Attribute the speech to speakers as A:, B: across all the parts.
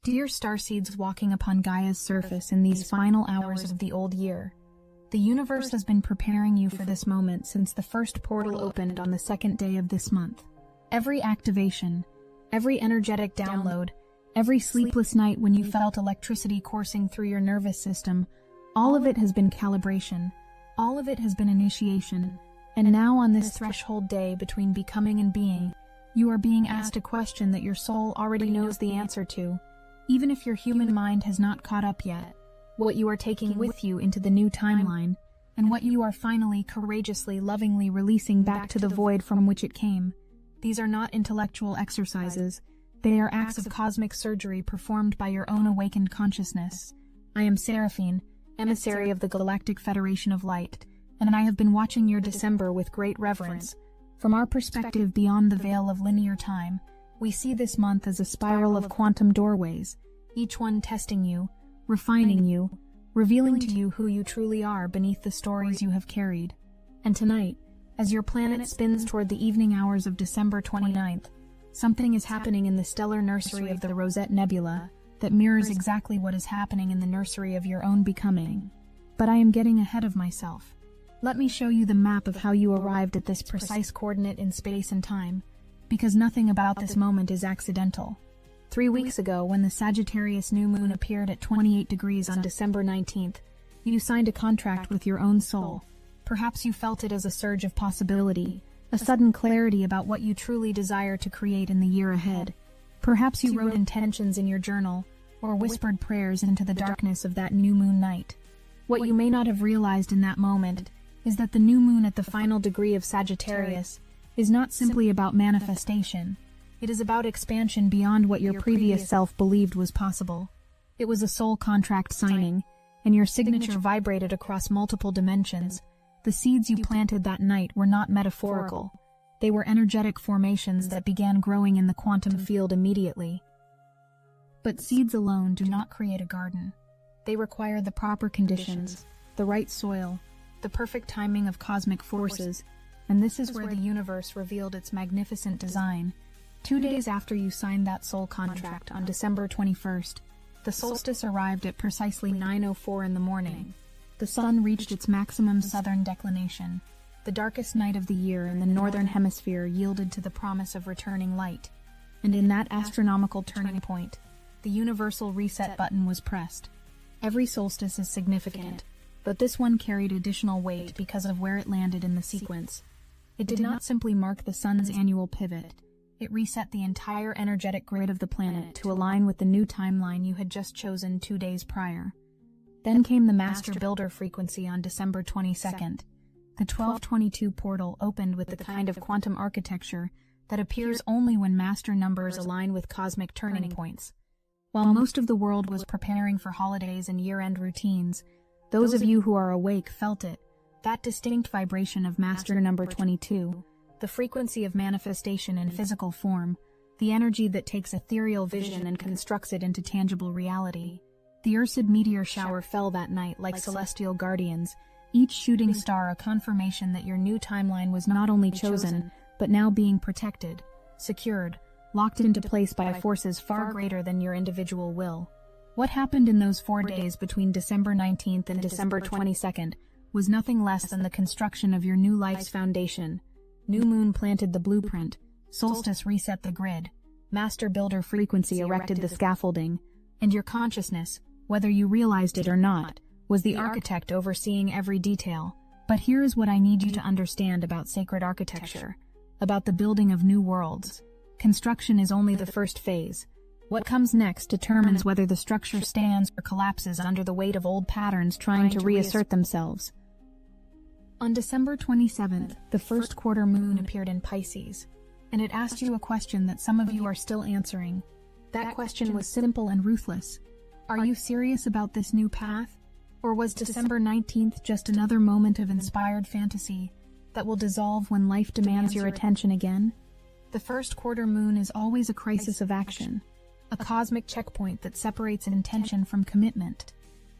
A: Dear starseeds walking upon Gaia's surface in these final hours of the old year, the universe has been preparing you for this moment since the first portal opened on the second day of this month. Every activation, every energetic download, every sleepless night when you felt electricity coursing through your nervous system, all of it has been calibration, all of it has been initiation, and now on this threshold day between becoming and being, you are being asked a question that your soul already knows the answer to. Even if your human mind has not caught up yet, what you are taking with you into the new timeline, and what you are finally, courageously, lovingly releasing back to the void from which it came. These are not intellectual exercises. They are acts of cosmic surgery performed by your own awakened consciousness. I am Seraphine, emissary of the Galactic Federation of Light, and I have been watching your December with great reverence. From our perspective beyond the veil of linear time, we see this month as a spiral of quantum doorways, each one testing you, refining you, revealing to you who you truly are beneath the stories you have carried. And tonight, as your planet spins toward the evening hours of December 29th, something is happening in the stellar nursery of the Rosette Nebula that mirrors exactly what is happening in the nursery of your own becoming. But I am getting ahead of myself. Let me show you the map of how you arrived at this precise coordinate in space and time, because nothing about this moment is accidental. 3 weeks ago, when the Sagittarius new moon appeared at 28 degrees on December 19th, you signed a contract with your own soul. Perhaps you felt it as a surge of possibility, a sudden clarity about what you truly desire to create in the year ahead. Perhaps you wrote intentions in your journal, or whispered prayers into the darkness of that new moon night. What you may not have realized in that moment is that the new moon at the final degree of Sagittarius is not simply about manifestation. It is about expansion beyond what your previous self believed was possible. It was a soul contract signing, and your signature vibrated across multiple dimensions. The seeds you planted that night were not metaphorical. They were energetic formations that began growing in the quantum field immediately. But seeds alone do not create a garden. They require the proper conditions, the right soil, the perfect timing of cosmic forces, and this is where the universe revealed its magnificent design. 2 days after you signed that soul contract on December 21st, the solstice arrived at precisely 9:04 in the morning. The sun reached its maximum southern declination. The darkest night of the year in the northern hemisphere yielded to the promise of returning light. And in that astronomical turning point, the universal reset button was pressed. Every solstice is significant, but this one carried additional weight because of where it landed in the sequence. It did not simply mark the sun's annual pivot. It reset the entire energetic grid of the planet to align with the new timeline you had just chosen 2 days prior. Then came the Master Builder frequency on December 22nd. The 1222 portal opened with the kind of quantum architecture that appears only when master numbers align with cosmic turning points. While most of the world was preparing for holidays and year-end routines, those of you who are awake felt it. That distinct vibration of master number 22, the frequency of manifestation in physical form, the energy that takes ethereal vision and constructs it into tangible reality. The Ursid meteor shower fell that night like celestial guardians, each shooting star a confirmation that your new timeline was not only chosen, but now being protected, secured, locked into place by forces far greater than your individual will. What happened in those 4 days between December 19th and December 22nd was nothing less than the construction of your new life's foundation. New moon planted the blueprint, solstice reset the grid, master builder frequency erected the scaffolding, and your consciousness, whether you realized it or not, was the architect overseeing every detail. But here is what I need you to understand about sacred architecture, about the building of new worlds. Construction is only the first phase. What comes next determines whether the structure stands or collapses under the weight of old patterns trying to reassert themselves. On December 27th, the first quarter moon appeared in Pisces, and it asked you a question that some of you are still answering. That question was simple and ruthless. Are you serious about this new path? Or was December 19th just another moment of inspired fantasy that will dissolve when life demands your attention again? The first quarter moon is always a crisis of action, a cosmic checkpoint that separates intention from commitment.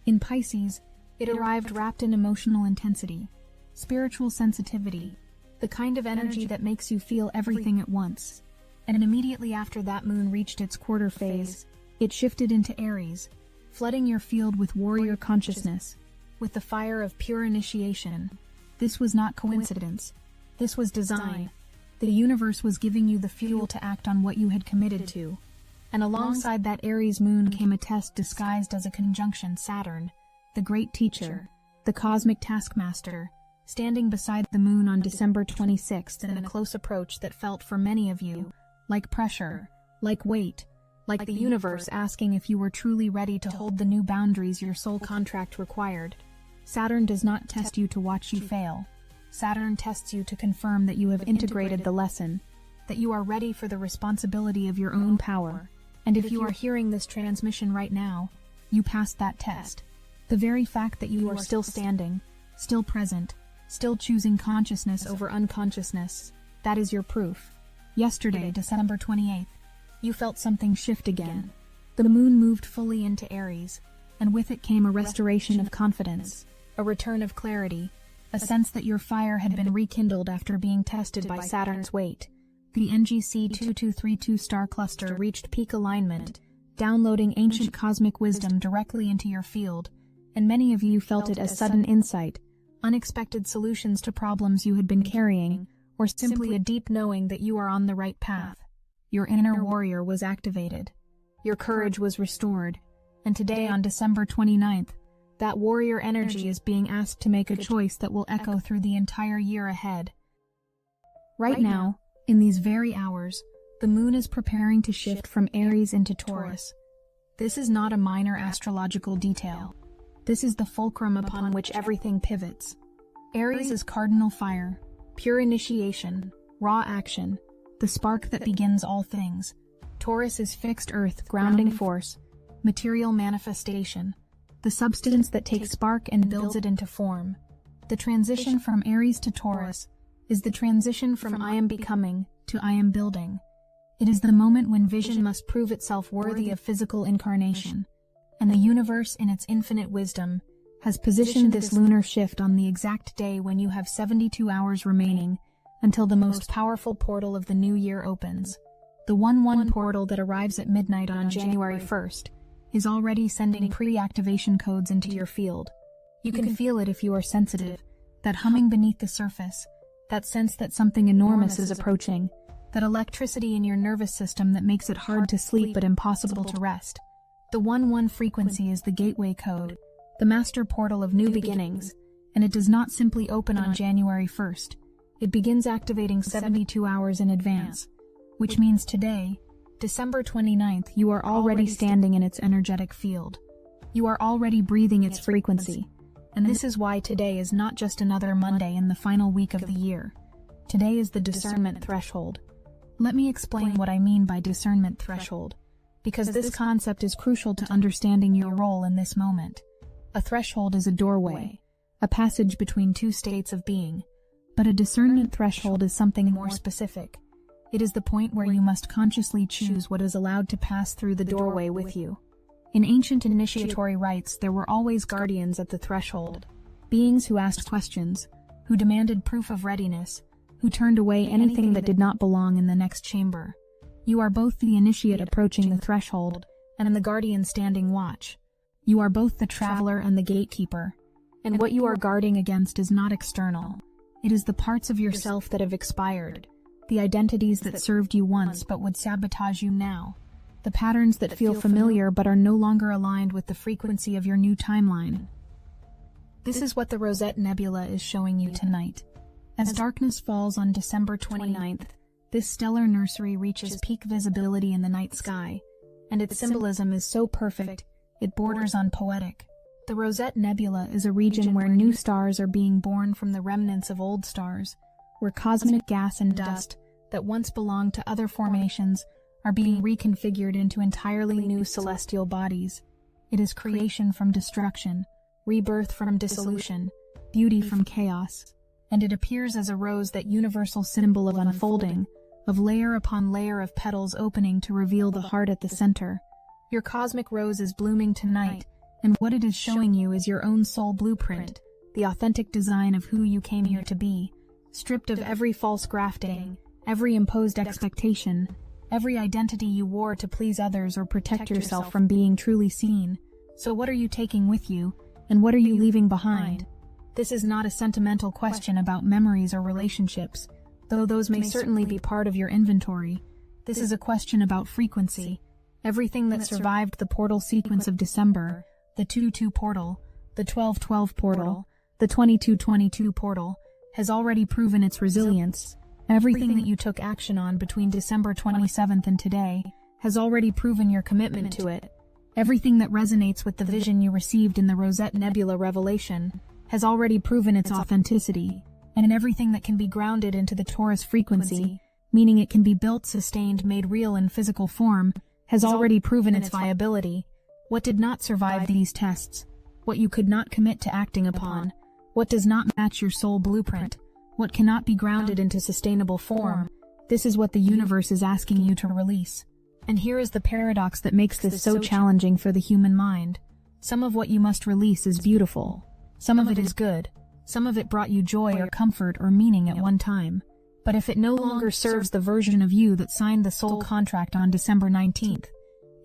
A: In Pisces, it arrived wrapped in emotional intensity, spiritual sensitivity, the kind of energy that makes you feel everything at once. And immediately after that moon reached its quarter phase, It shifted into Aries, flooding your field with warrior consciousness, with the fire of pure initiation. This was not coincidence. This was design. The universe was giving you the fuel to act on what you had committed to. And alongside that Aries moon came a test disguised as a conjunction: Saturn, the great teacher, the cosmic taskmaster, standing beside the moon on December 26th in a close approach that felt for many of you like pressure, like weight, like the universe asking if you were truly ready to hold the new boundaries your soul contract required. Saturn does not test you to watch you fail. Saturn tests you to confirm that you have integrated the lesson, that you are ready for the responsibility of your own power. And if you are hearing this transmission right now, you passed that test. The very fact that you are still standing, still present, still choosing consciousness over unconsciousness, that is your proof. Yesterday, December 28th, you felt something shift again. The moon moved fully into Aries, and with it came a restoration of confidence, a return of clarity, a sense that your fire had been rekindled after being tested by Saturn's weight. The NGC 2232 star cluster reached peak alignment, downloading ancient cosmic wisdom directly into your field, and many of you felt it as sudden insight, unexpected solutions to problems you had been carrying, or simply a deep knowing that you are on the right path. Your inner warrior was activated. Your courage was restored. And today, on December 29th, that warrior energy is being asked to make a choice that will echo through the entire year ahead. Right now, in these very hours, the moon is preparing to shift from Aries into Taurus. This is not a minor astrological detail. This is the fulcrum upon which everything pivots. Aries is cardinal fire, pure initiation, raw action, the spark that begins all things. Taurus is fixed earth, grounding force, material manifestation, the substance that takes spark and builds it into form. The transition from Aries to Taurus is the transition from I am becoming to I am building. It is the moment when vision must prove itself worthy of physical incarnation. And the universe, in its infinite wisdom, has positioned this lunar shift on the exact day when you have 72 hours remaining until the most powerful portal of the new year opens. The 1-1 portal that arrives at midnight on January 1st is already sending pre-activation codes into your field. You can feel it if you are sensitive, that humming beneath the surface, that sense that something enormous is approaching, that electricity in your nervous system that makes it hard to sleep but impossible to rest. The 1-1 frequency is the gateway code, the master portal of new beginnings, and it does not simply open on January 1st. It begins activating 72 hours in advance, which means today, December 29th, you are already standing in its energetic field. You are already breathing its frequency, and this is why today is not just another Monday in the final week of the year. Today is the discernment threshold. Let me explain what I mean by discernment threshold, because this concept is crucial to understanding your role in this moment. A threshold is a doorway, a passage between two states of being, but a discernment threshold is something more specific. It is the point where you must consciously choose what is allowed to pass through the doorway with you. In ancient initiatory rites, there were always guardians at the threshold, beings who asked questions, who demanded proof of readiness, who turned away anything that did not belong in the next chamber. You are both the initiate approaching the threshold, and the guardian standing watch. You are both the traveler and the gatekeeper, and what you are guarding against is not external. It is the parts of yourself that have expired, the identities that served you once but would sabotage you now, the patterns that feel familiar but are no longer aligned with the frequency of your new timeline. This is what the Rosette Nebula is showing you tonight. As darkness falls on December 29th, this stellar nursery reaches peak visibility in the night sky, and its symbolism is so perfect, it borders on poetic. The Rosette Nebula is a region where new stars are being born from the remnants of old stars, where cosmic gas and dust that once belonged to other formations are being reconfigured into entirely new celestial bodies. It is creation from destruction, rebirth from dissolution, beauty from chaos, and it appears as a rose, that universal symbol of unfolding, of layer upon layer of petals opening to reveal the heart at the center. Your cosmic rose is blooming tonight, and what it is showing you is your own soul blueprint, the authentic design of who you came here to be, stripped of every false grafting, every imposed expectation, every identity you wore to please others or protect yourself from being truly seen. So what are you taking with you, and what are you leaving behind? This is not a sentimental question about memories or relationships, though those may certainly be part of your inventory. This is a question about frequency. Everything that survived the portal sequence of December, the 2-2 portal, the 12-12 portal, the 22-22 portal, has already proven its resilience. Everything that you took action on between December 27th and today has already proven your commitment to it. Everything that resonates with the vision you received in the Rosette Nebula revelation has already proven its authenticity, and everything that can be grounded into the Taurus frequency, meaning it can be built, sustained, made real in physical form, has already proven its viability. What did not survive these tests? What you could not commit to acting upon? What does not match your soul blueprint? What cannot be grounded into sustainable form? This is what the universe is asking you to release. And here is the paradox that makes this so challenging for the human mind. Some of what you must release is beautiful. Some of it is good. Some of it brought you joy or comfort or meaning at one time. But if it no longer serves the version of you that signed the soul contract on December 19th,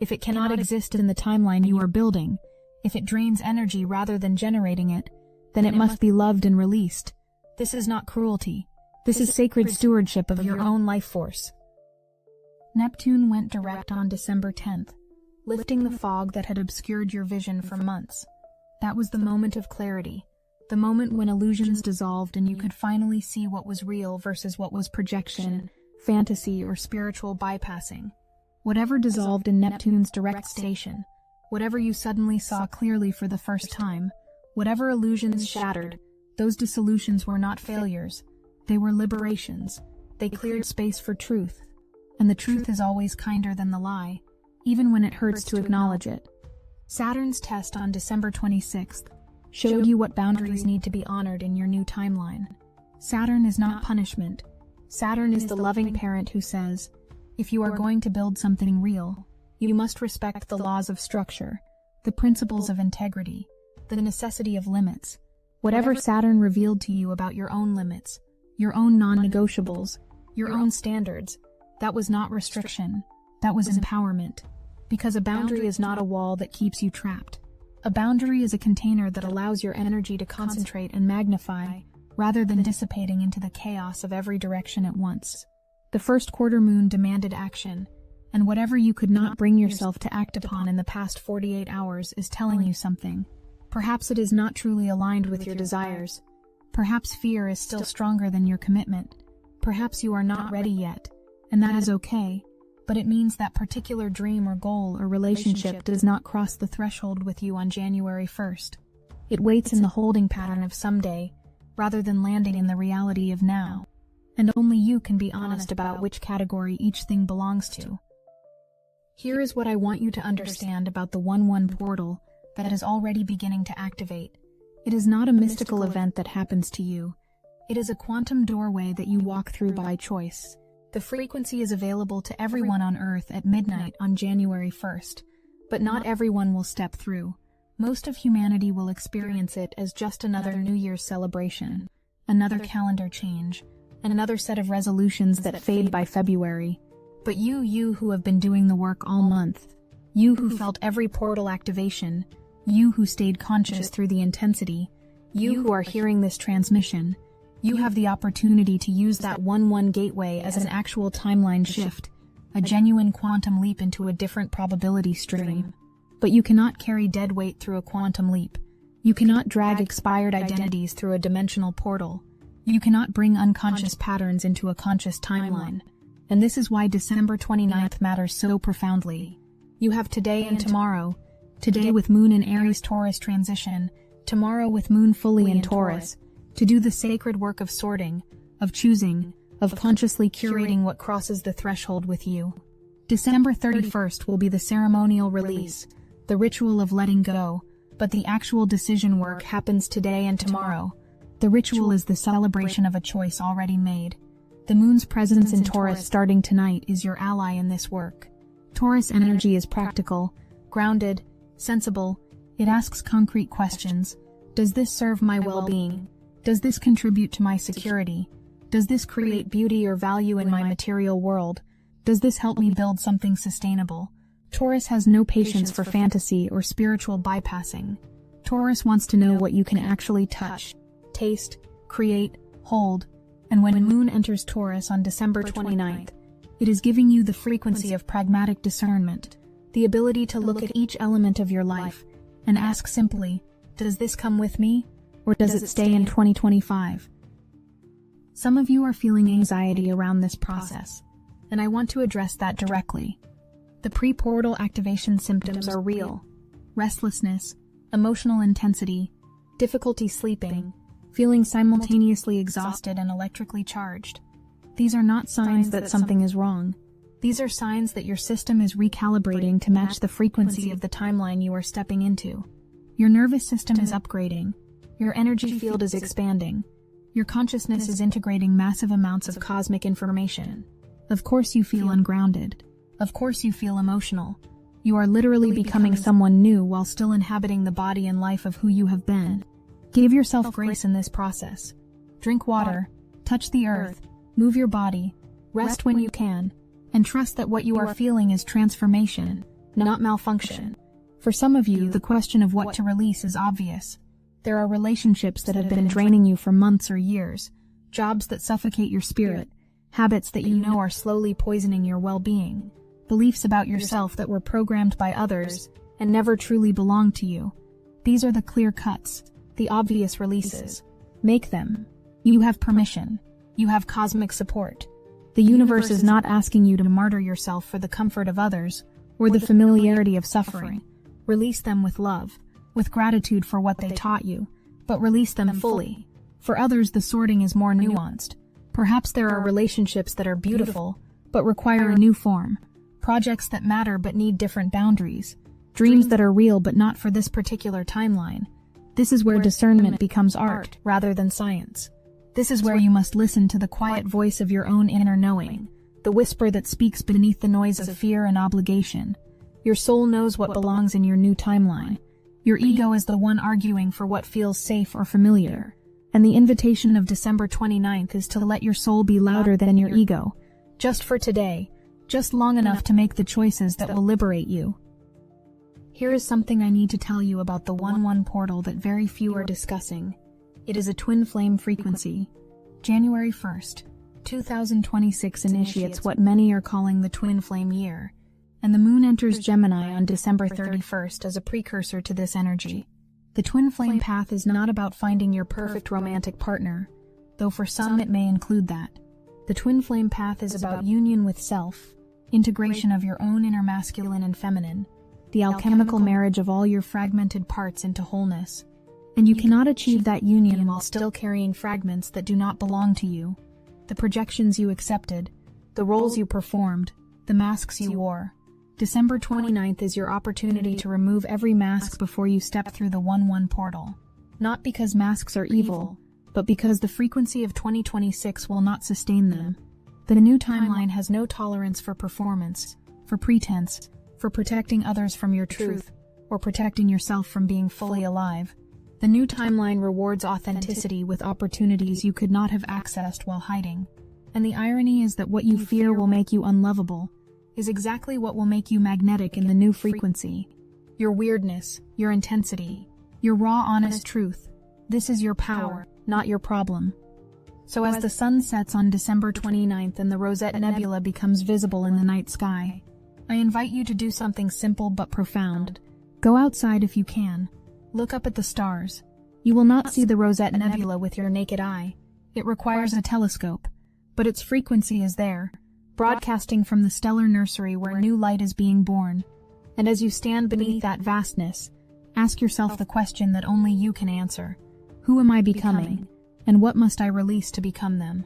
A: if it cannot exist in the timeline you are building, if it drains energy rather than generating it, then it must be loved and released. This is not cruelty. This is sacred stewardship of your own life force. Neptune went direct on December 10th, lifting the fog that had obscured your vision for months. That was the moment of clarity, the moment when illusions dissolved and you could finally see what was real versus what was projection, fantasy, or spiritual bypassing. Whatever dissolved in Neptune's direct station, whatever you suddenly saw clearly for the first time, whatever illusions shattered, those dissolutions were not failures. They were liberations. They cleared space for truth. And the truth is always kinder than the lie, even when it hurts to acknowledge it. Saturn's test on December 26th showed you what boundaries need to be honored in your new timeline. Saturn is not punishment. Saturn is the loving parent who says, if you are going to build something real, you must respect the laws of structure, the principles of integrity, the necessity of limits. Whatever Saturn revealed to you about your own limits, your own non-negotiables, your own standards, that was not restriction, that was empowerment. Because a boundary is not a wall that keeps you trapped. A boundary is a container that allows your energy to concentrate and magnify, rather than dissipating into the chaos of every direction at once. The first quarter moon demanded action, and whatever you could not bring yourself to act upon in the past 48 hours is telling you something. Perhaps it is not truly aligned with your desires. Perhaps fear is still stronger than your commitment. Perhaps you are not ready yet, and that is okay, but it means that particular dream or goal or relationship does not cross the threshold with you on January 1st. It waits in the holding pattern of someday, rather than landing in the reality of now. And only you can be honest about which category each thing belongs to. Here is what I want you to understand about the 1-1 portal that is already beginning to activate. It is not a mystical event that happens to you. It is a quantum doorway that you walk through by choice. The frequency is available to everyone on Earth at midnight on January 1st, but not everyone will step through. Most of humanity will experience it as just another New Year's celebration, another calendar change, and another set of resolutions that fade by February. But you who have been doing the work all month, you who felt every portal activation, you who stayed conscious through the intensity, you who are hearing this transmission, you have the opportunity to use that 1-1 gateway as an actual timeline shift, a genuine quantum leap into a different probability stream. But you cannot carry dead weight through a quantum leap. You cannot drag expired identities through a dimensional portal. You cannot bring unconscious patterns into a conscious timeline. And this is why December 29th matters so profoundly. You have today and tomorrow. Today with Moon in Aries-Taurus transition, tomorrow with Moon fully in Taurus, to do the sacred work of sorting, of choosing, of consciously curating what crosses the threshold with you. December 31st will be the ceremonial release, the ritual of letting go, but the actual decision work happens today and tomorrow. The ritual is the celebration of a choice already made. The Moon's presence in Taurus starting tonight is your ally in this work. Taurus energy is practical, grounded, sensible. It asks concrete questions. Does this serve my well-being? Does this contribute to my security? Does this create beauty or value in my material world? Does this help me build something sustainable? Taurus has no patience for fantasy or spiritual bypassing. Taurus wants to know what you can actually touch, taste, create, hold, and when Moon enters Taurus on December 29th, it is giving you the frequency of pragmatic discernment, the ability to look at each element of your life and ask simply, does this come with me, or does it stay in 2025? Some of you are feeling anxiety around this process, and I want to address that directly. The pre-portal activation symptoms are real. Restlessness, emotional intensity, difficulty sleeping, feeling simultaneously exhausted and electrically charged. These are not signs that something is wrong. These are signs that your system is recalibrating to match the frequency of the timeline you are stepping into. Your nervous system is upgrading. Your energy field is expanding. Your consciousness is integrating massive amounts of cosmic information. Of course you feel ungrounded. Of course you feel emotional. You are literally becoming someone new while still inhabiting the body and life of who you have been. Give yourself grace in this process. Drink water, touch the earth, move your body, rest when you can, and trust that what you are feeling is transformation, not malfunction. For some of you, the question of what to release is obvious. There are relationships that have been draining you for months or years, jobs that suffocate your spirit, habits that you know are slowly poisoning your well-being, beliefs about yourself that were programmed by others and never truly belonged to you. These are the clear cuts, the obvious releases. Make them. You have permission. You have cosmic support. The universe is not asking you to martyr yourself for the comfort of others or the familiarity of suffering. Release them with love, with gratitude for what they taught you, but release them fully. For others, the sorting is more nuanced. Perhaps there are relationships that are beautiful, but require a new form. Projects that matter but need different boundaries. Dreams that are real but not for this particular timeline. This is where discernment becomes art rather than science. This is where you must listen to the quiet voice of your own inner knowing, the whisper that speaks beneath the noise of fear and obligation. Your soul knows what belongs in your new timeline. Your ego is the one arguing for what feels safe or familiar. And the invitation of December 29th is to let your soul be louder than your ego. Just for today. Just long enough to make the choices that will liberate you. Here is something I need to tell you about the 1-1 portal that very few are discussing. It is a twin flame frequency. January 1st, 2026 initiates what many are calling the twin flame year, and the moon enters Gemini on December 31st as a precursor to this energy. The twin flame path is not about finding your perfect romantic partner, though for some it may include that. The twin flame path is about union with self, integration of your own inner masculine and feminine, the alchemical marriage of all your fragmented parts into wholeness. And you cannot achieve that union while still carrying fragments that do not belong to you. The projections you accepted, the roles you performed, the masks you wore. December 29th is your opportunity to remove every mask before you step through the 1-1 portal. Not because masks are evil, but because the frequency of 2026 will not sustain them. The new timeline has no tolerance for performance, for pretense, for protecting others from your truth, or protecting yourself from being fully alive. The new timeline rewards authenticity with opportunities you could not have accessed while hiding. And the irony is that what you fear will make you unlovable is exactly what will make you magnetic in the new frequency. Your weirdness, your intensity, your raw honest truth. This is your power, not your problem. So as the sun sets on December 29th and the Rosette Nebula becomes visible in the night sky, I invite you to do something simple but profound. Go outside if you can. Look up at the stars. You will not see the Rosette Nebula with your naked eye. It requires a telescope, but its frequency is there, broadcasting from the stellar nursery where new light is being born. And as you stand beneath that vastness, ask yourself the question that only you can answer. Who am I becoming? And what must I release to become them?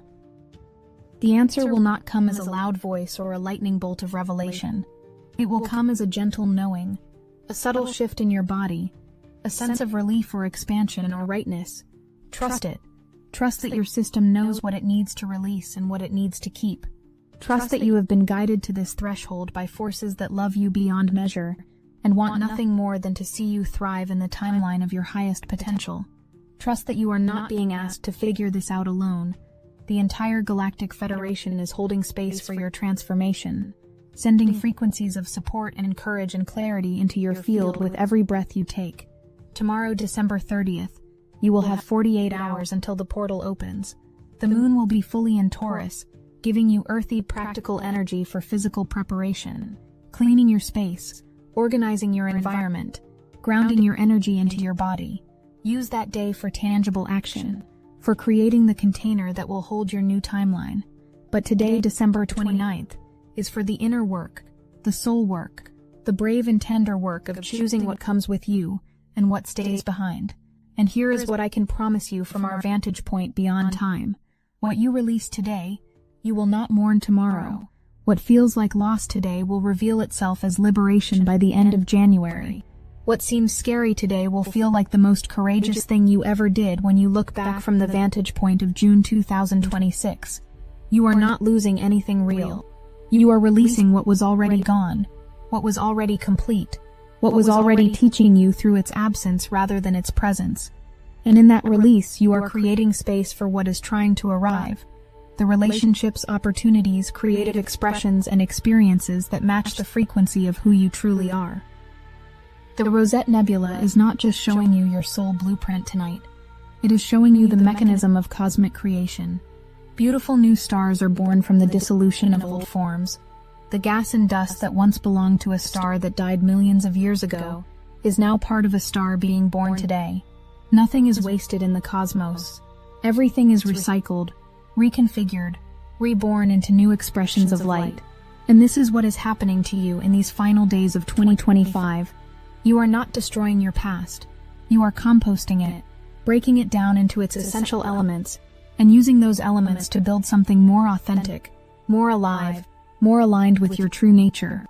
A: The answer will not come as a loud voice or a lightning bolt of revelation. It will come as a gentle knowing, a subtle shift in your body, a sense of relief or expansion or rightness. Trust it. Trust that your system knows what it needs to release and what it needs to keep. Trust that you have been guided to this threshold by forces that love you beyond measure and want nothing more than to see you thrive in the timeline of your highest potential. Trust that you are not being asked to figure this out alone. the entire Galactic Federation is holding space for your transformation, sending frequencies of support and courage and clarity into your field with every breath you take. Tomorrow, December 30th, you will have 48 hours until the portal opens. The moon will be fully in Taurus, giving you earthy, practical energy for physical preparation, cleaning your space, organizing your environment, grounding your energy into your body. Use that day for tangible action, for creating the container that will hold your new timeline. But today, December 29th, is for the inner work, the soul work, the brave and tender work of choosing what comes with you and what stays behind. And here is what I can promise you from our vantage point beyond time. What you release today, you will not mourn tomorrow. What feels like loss today will reveal itself as liberation by the end of January. What seems scary today will feel like the most courageous thing you ever did when you look back from the vantage point of June 2026. You are not losing anything real. You are releasing what was already gone, what was already complete, what was already teaching you through its absence rather than its presence. And in that release, you are creating space for what is trying to arrive. The relationships, opportunities, creative expressions, and experiences that match the frequency of who you truly are. The Rosette Nebula is not just showing you your soul blueprint tonight. It is showing you the mechanism of cosmic creation. Beautiful new stars are born from the dissolution of old forms. The gas and dust that once belonged to a star that died millions of years ago is now part of a star being born today. Nothing is wasted in the cosmos. Everything is recycled, reconfigured, reborn into new expressions of light. And this is what is happening to you in these final days of 2025. You are not destroying your past. You are composting it, breaking it down into its essential elements, and using those elements to build something more authentic, more alive, more aligned with your true nature.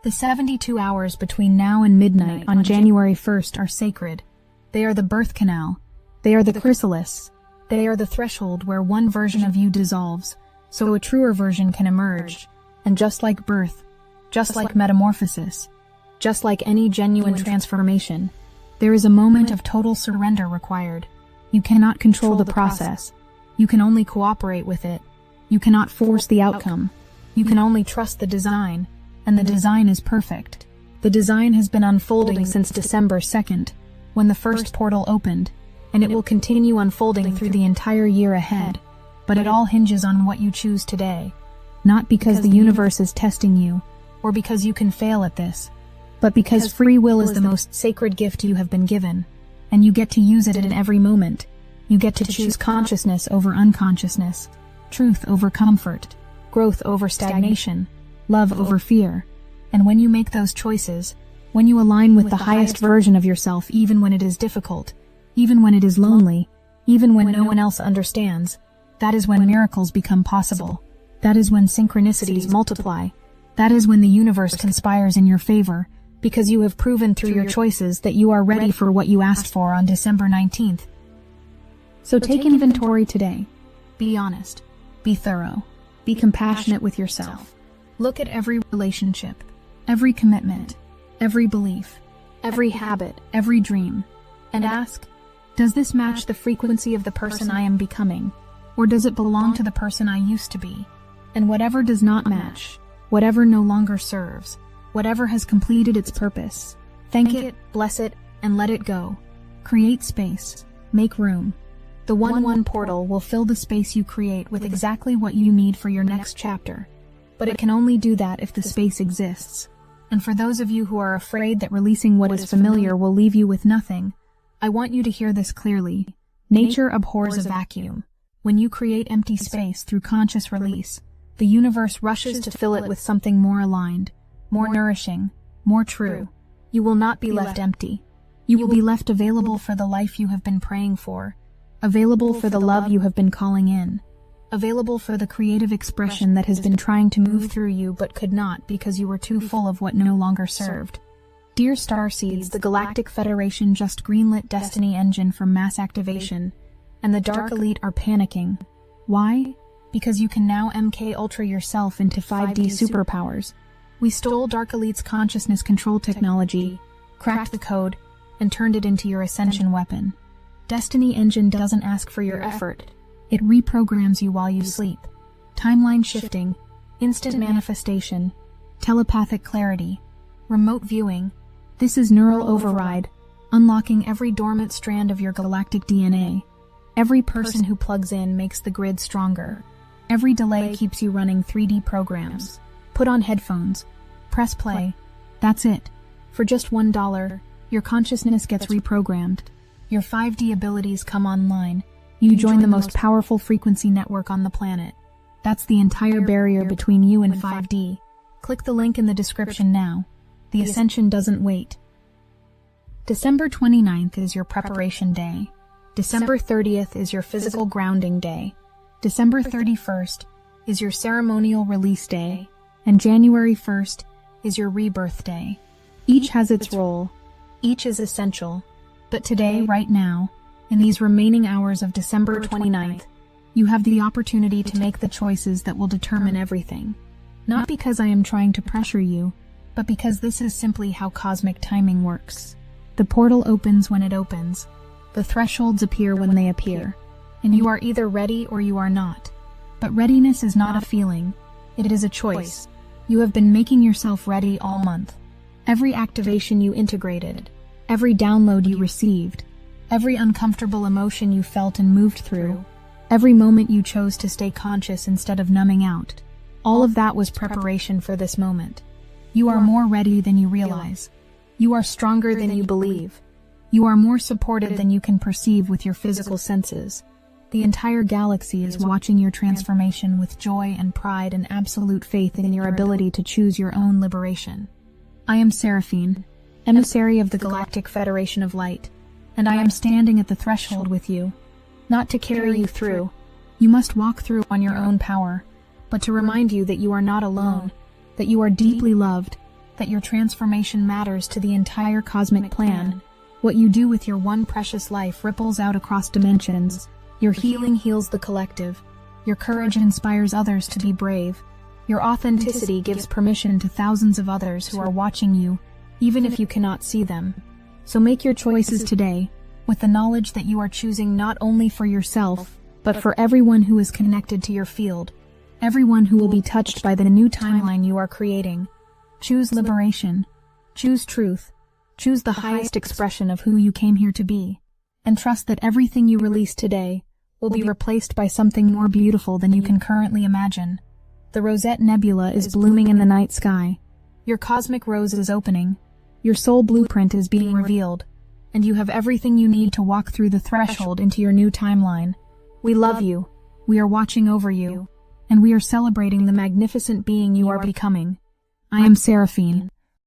A: The 72 hours between now and midnight on January 1st are sacred. They are the birth canal. They are the chrysalis. They are the threshold where one version of you dissolves, so a truer version can emerge. And just like birth, just like metamorphosis, just like any genuine transformation, there is a moment of total surrender required. You cannot control the process. You can only cooperate with it. You cannot force the outcome. You can only trust the design, and the design is perfect. The design has been unfolding since December 2nd, when the first portal opened, and it will continue unfolding through the entire year ahead. But it all hinges on what you choose today. Not because the universe is testing you, or because you can fail at this, but because free will is the most sacred gift you have been given, and you get to use it in every moment. You get to choose consciousness over unconsciousness, truth over comfort, growth over stagnation, love over fear. And when you make those choices, when you align with the highest version of yourself even when it is difficult, even when it is lonely, even when no one else understands, that is when miracles become possible. That is when synchronicities multiply. That is when the universe conspires in your favor, because you have proven through your choices that you are ready for what you asked for on December 19th. So take inventory today. Be honest. Be thorough. Be compassionate with yourself. Look at every relationship, every commitment, every belief, every habit, every dream, and ask, does this match the frequency of the person I am becoming, or does it belong to the person I used to be? And whatever does not match, whatever no longer serves, whatever has completed its purpose, thank it, bless it, and let it go. Create space. Make room. The 1-1 portal will fill the space you create with exactly what you need for your next chapter. But it can only do that if the space exists. And for those of you who are afraid that releasing what is familiar will leave you with nothing, I want you to hear this clearly. Nature abhors a vacuum. When you create empty space through conscious release, the universe rushes to fill it with something more aligned, more nourishing, more true. You will not be left empty. You will be left available for the life you have been praying for, available for the love you have been calling in, available for the creative expression that has been trying to move through you but could not because you were too full of what no longer served. Dear Starseeds, the Galactic Federation just greenlit Destiny Engine for mass activation, and the Dark Elite are panicking. Why? Because you can now MK Ultra yourself into 5D superpowers. We stole Dark Elite's consciousness control technology, cracked the code, and turned it into your ascension weapon. Destiny Engine doesn't ask for your effort. It reprograms you while you sleep. Timeline shifting, instant manifestation, telepathic clarity, remote viewing. This is neural override, unlocking every dormant strand of your galactic DNA. Every person who plugs in makes the grid stronger. Every delay keeps you running 3D programs. Put on headphones. Press play. That's it. For just $1, your consciousness gets reprogrammed. Your 5D abilities come online. You join the most powerful frequency network on the planet. That's the entire barrier between you and 5D. Click the link in the description now. The ascension doesn't wait. December 29th is your preparation day. December 30th is your physical grounding day. December 31st is your ceremonial release day. And January 1st is your rebirth day. Each has its role. Each is essential. But today, right now, in these remaining hours of December 29th, you have the opportunity to make the choices that will determine everything. Not because I am trying to pressure you, but because this is simply how cosmic timing works. The portal opens when it opens. The thresholds appear when they appear. And you are either ready or you are not. But readiness is not a feeling. It is a choice. You have been making yourself ready all month. Every activation you integrated, every download you received, every uncomfortable emotion you felt and moved through, every moment you chose to stay conscious instead of numbing out, all of that was preparation for this moment. You are more ready than you realize. You are stronger than you believe. You are more supported than you can perceive with your physical senses. The entire galaxy is watching your transformation with joy and pride and absolute faith in your ability to choose your own liberation. I am Seraphine, emissary of the Galactic Federation of Light, and I am standing at the threshold with you, not to carry you through. You must walk through on your own power, but to remind you that you are not alone, that you are deeply loved, that your transformation matters to the entire cosmic plan. What you do with your one precious life ripples out across dimensions. Your healing heals the collective. Your courage inspires others to be brave. Your authenticity gives permission to thousands of others who are watching you, even if you cannot see them. So make your choices today, with the knowledge that you are choosing not only for yourself, but for everyone who is connected to your field, everyone who will be touched by the new timeline you are creating. Choose liberation. Choose truth. Choose the highest expression of who you came here to be. And trust that everything you release today will be replaced by something more beautiful than you can currently imagine. The Rosette Nebula is blooming in the night sky. Your cosmic rose is opening. Your soul blueprint is being revealed. And you have everything you need to walk through the threshold into your new timeline. We love you. We are watching over you. And we are celebrating the magnificent being you are becoming. I am Seraphine.